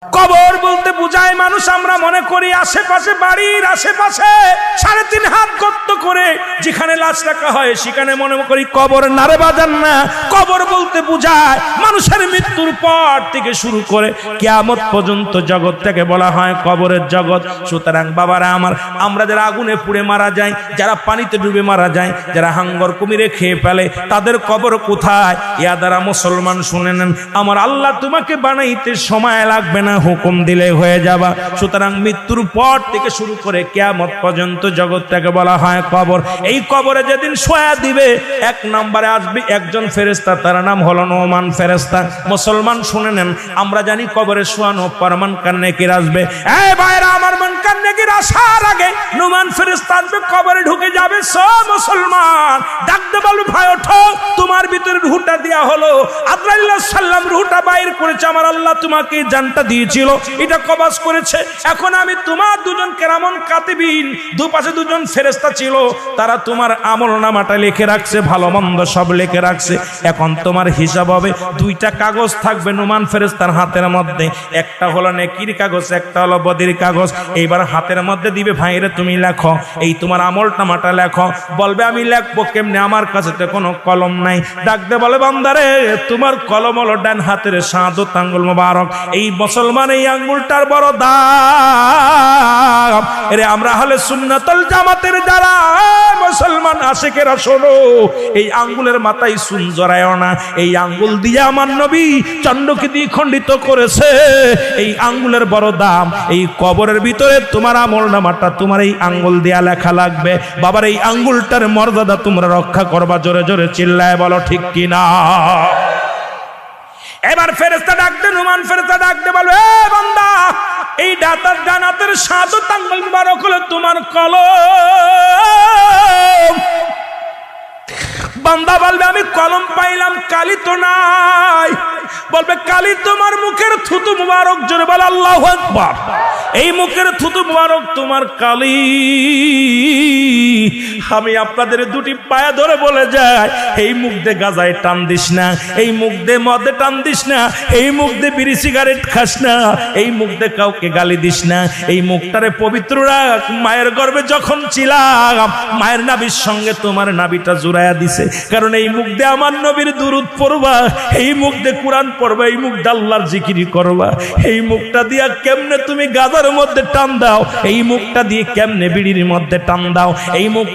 কবর বলতে বুঝায় মানুষ আমরা মনে করি আশেপাশে, বাড়ির আশেপাশে 3.5 হাত গর্ত করে যেখানে লাশ রাখা হয় সেখানে মনে করি কবর। নারে বাজান না, কবর বলতে বুঝায় মানুষের মৃত্যুর পর থেকে শুরু করে কিয়ামত পর্যন্ত জগৎটাকে বলা হয় কবরের জগৎ। সুতরাং বাবারা আমার, আমরা যারা আগুনে পুড়ে মারা যায়, যারা পানিতে ডুবে মারা যায়, যারা হাঙ্গর কুমিরে খেয়ে ফেলে, তাদের কবর কোথায়? ইয়া দ্বারা মুসলমান শুনে নেন, আমার আল্লাহ তোমাকে বানাইতে সময় লাগবে না, হুকুম দিলে হয়ে যাবা। সুতরাং মৃত্যুর পর থেকে শুরু করে কিয়ামত পর্যন্ত জগৎটাকে বলা হয় কবর। এই কবরে যেদিন শোয়া দিবে, 1 নম্বরে আসবে একজন ফেরেশতা, তার নাম হলো নোমান ফেরেশতা। মুসলমান শুনে নেন, আমরা জানি কবরে শোয়ানো পর মুনকার নেকির আসবে। এই ভাইরা আমার, মুনকার নেকির আসার আগে নোমান ফেরেশতা আসবে, কবরে ঢুকে যাবে। সব মুসলমান ডাকতে বলবে, ভাই ওঠো, তোমার ভিতরে রূহটা দেয়া হলো। আজরাইল আলাইহিস সালাম রূহটা বাইর করেছে, আমার আল্লাহ তোমাকে জানটা দিয়েছিল, এটা কবজ করেছে। এখন আমি তোমার দুজন কেরামন কাতিবিন, দুপাশে দুজন ফেরেশতা ছিল, তারা তোমার আমলনামাটা লিখে রাখছে, ভালো মন্দ সব লিখে রাখছে। এখন তোমার হিসাব হবে, 2টা কাগজ থাকবে নোমান ফেরেশতার হাতের মধ্যে, একটা হলো নেকির কাগজ, একটা হলো বদির কাগজ। এইবার হাতের মধ্যে দিবে, ভাইরে তুমি লেখো, এই তোমার আমলনামাটা লেখো। বলবে আমি লিখবো কেমনে, আমার কাছে তো কোনো কলম নাই। ডাকতে বলে, বান্দারে তোমার কলম হলো ডান হাতের শাহাদাত আঙ্গুল মোবারক, এই মুসলমান এই আঙ্গুলটার বড় দাম। এরে আমরা হলে সুন্নাতুল জামাতের যারা মুসলমান আশিকেরা, শোনো, এই আঙ্গুলের মাথায় সুন জড়ায়ও না। এই আঙ্গুল দিয়ে আমার নবী চন্দ্রকে দিয়ে খণ্ডিত করেছে, এই আঙ্গুলের বড় দাম। এই কবরের ভিতরে তোমার আমলনামাটা তোমার এই আঙ্গুল দিয়া লেখা লাগবে। বাবার এই আঙ্গুলটার মর্যাদা তোমরা রক্ষা করবা। জোরে জোরে চিল্লায় বলো ঠিক কিনা। এবার ফেরেশতা ডাকতে, নোমান ফেরেশতা ডাকতে বলবে, এ বান্দা, এই ডানাতের শাহাদাত আঙ্গুল মুবারক হলো তোমার কলম। বান্দা বলবে, আমি কলম পাইলাম, কালি তো নাই। বলবে, কালি তোমার মুখের থুতু মুবারক। জোরে বল আল্লাহু আকবার। এই মুখের থুতু মুবারক তোমার কালি। আমি আপনাদের 2টি পায়ে ধরে বলে যাই, এই মুখ দিয়ে গাজায় টান দিস না, এই মুখ দিয়ে মদে টান দিস না, এই মুখ দিয়ে বিড়ি সিগারেট খাস না, এই মুখ দিয়ে কাউকে গালি দিস না। এই মুখটারে পবিত্র রাখ। মায়ের গর্ভে যখন ছিলাম, মায়ের নাভির সঙ্গে তোমার নাভিটা জুড়াইয়া দিছে, কারণ এই মুখ দিয়ে আমার নবীর দুরূদ পড়বা, এই মুখ দিয়ে কোরআন পড়বা, এই মুখ দিয়ে আল্লাহর জিকিরি করবা। এই মুখটা দিয়া কেমনে তুমি গাজার মধ্যে টান দাও, এই মুখটা দিয়ে কেমনে বিড়ির মধ্যে টান দাও, এই মুখ